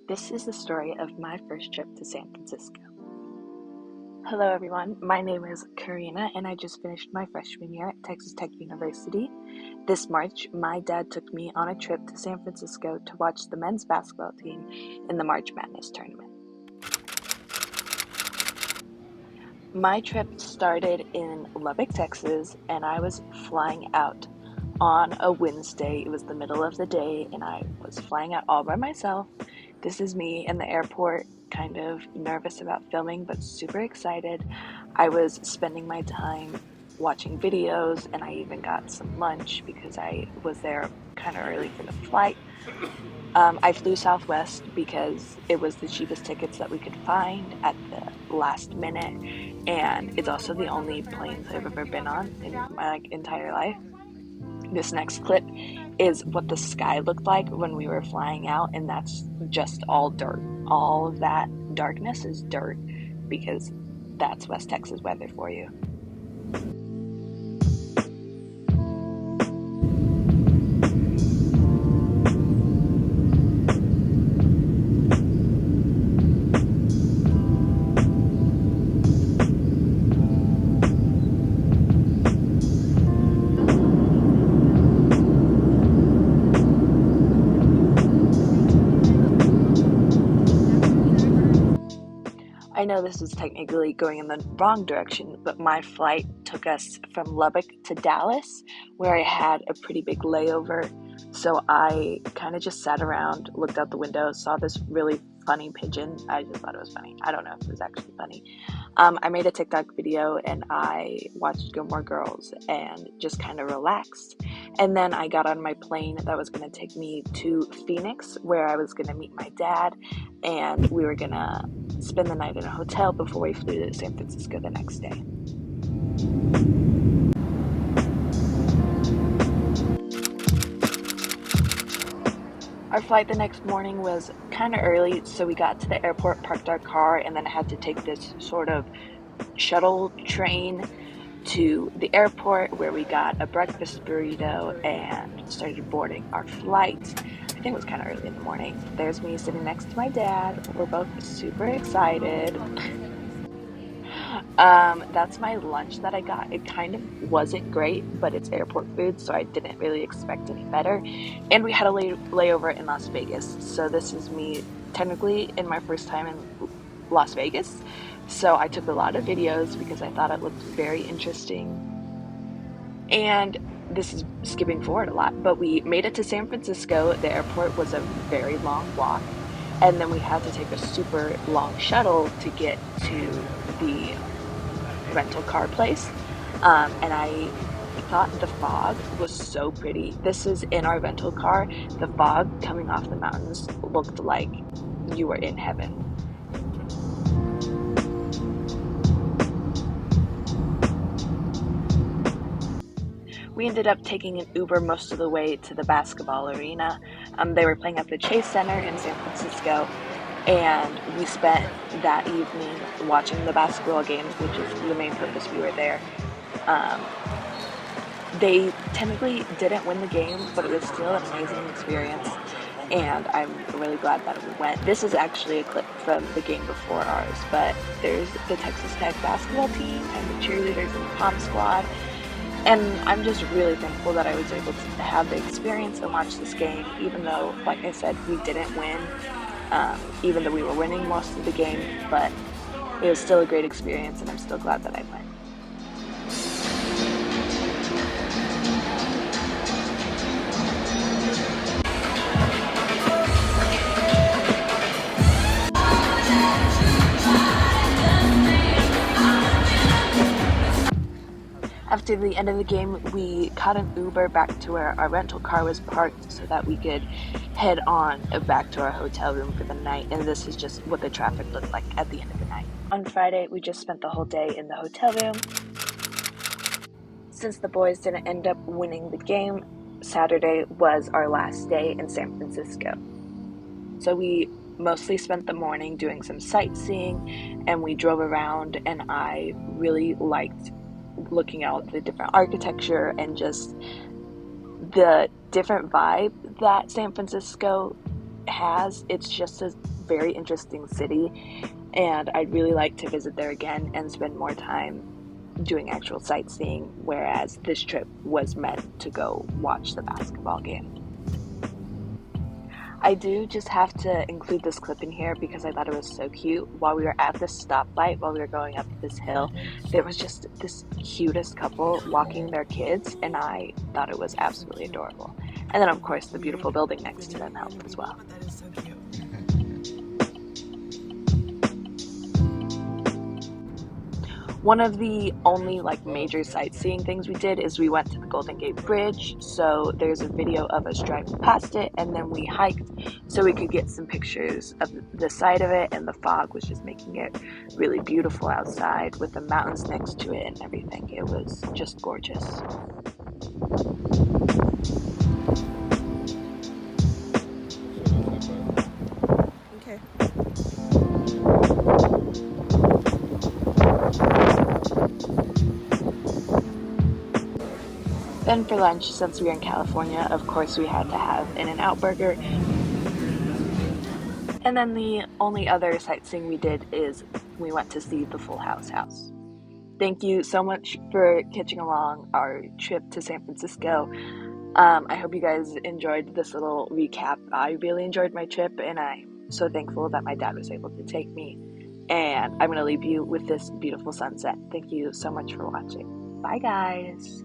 This is the story of my first trip to San Francisco. Hello everyone, my name is Carina and I just finished my freshman year at Texas Tech University. This March, my dad took me on a trip to San Francisco to watch the men's basketball team in the March Madness tournament. My trip started in Lubbock, Texas, and I was flying out on a Wednesday. It was the middle of the day and I was flying out all by myself. This is me in the airport, kind of nervous about filming, but super excited. I was spending my time watching videos, and I even got some lunch because I was there kind of early for the flight. I flew Southwest because it was the cheapest tickets that we could find at the last minute, and it's also the only planes I've ever been on in my entire life. This next clip is what the sky looked like when we were flying out, and that's just all dirt. All of that darkness is dirt because that's West Texas weather for you. I know this is technically going in the wrong direction, but my flight took us from Lubbock to Dallas, where I had a pretty big layover. So I kind of just sat around, looked out the window, saw this really funny pigeon. I just thought it was funny. I don't know if it was actually funny. I made a TikTok video and I watched Gilmore Girls and just kind of relaxed. And then I got on my plane that was going to take me to Phoenix, where I was going to meet my dad, and we were going to spend the night in a hotel before we flew to San Francisco the next day. Our flight the next morning was kind of early, so we got to the airport, parked our car, and then had to take this sort of shuttle train to the airport, where we got a breakfast burrito and started boarding our flight. I think it was kind of early in the morning. There's me sitting next to my dad. We're both super excited. That's my lunch that I got. It kind of wasn't great, but it's airport food, so I didn't really expect any better. And we had a layover in Las Vegas, so this is me technically in my first time in Las Vegas. So I took a lot of videos because I thought it looked very interesting. And this is skipping forward a lot, but we made it to San Francisco. The airport was a very long walk, and then we had to take a super long shuttle to get to the rental car place. And I thought the fog was so pretty. This is in our rental car. The fog coming off the mountains looked like you were in heaven. We ended up taking an Uber most of the way to the basketball arena. They were playing at the Chase Center in San Francisco, and we spent that evening watching the basketball games, which is the main purpose we were there. They technically didn't win the game, but it was still an amazing experience, and I'm really glad that we went. This is actually a clip from the game before ours, but there's the Texas Tech basketball team and the cheerleaders and the pom squad. And I'm just really thankful that I was able to have the experience and watch this game, even though, like I said, we didn't win, even though we were winning most of the game, but it was still a great experience, and I'm still glad that I went. After the end of the game, we caught an Uber back to where our rental car was parked so that we could head on back to our hotel room for the night, and this is just what the traffic looked like at the end of the night. On Friday, we just spent the whole day in the hotel room. Since the boys didn't end up winning the game, Saturday was our last day in San Francisco. So we mostly spent the morning doing some sightseeing, and we drove around, and I really liked looking out the different architecture and just the different vibe that San Francisco has. It's just a very interesting city, and I'd really like to visit there again and spend more time doing actual sightseeing, whereas this trip was meant to go watch the basketball game. I do just have to include this clip in here because I thought it was so cute. While we were at this stoplight, while we were going up this hill, there was just this cutest couple walking their kids, and I thought it was absolutely adorable. And then, of course, the beautiful building next to them helped as well. That is so cute. One of the only major sightseeing things we did is we went to the Golden Gate Bridge. So there's a video of us driving past it, and then we hiked so we could get some pictures of the side of it, and the fog was just making it really beautiful outside with the mountains next to it and everything. It was just gorgeous. Okay. Then for lunch, since we were in California, of course we had to have an In-N-Out burger. And then the only other sightseeing we did is we went to see the Full House house. Thank you so much for catching along our trip to San Francisco. I hope you guys enjoyed this little recap. I really enjoyed my trip, and I'm so thankful that my dad was able to take me. And I'm going to leave you with this beautiful sunset. Thank you so much for watching. Bye, guys.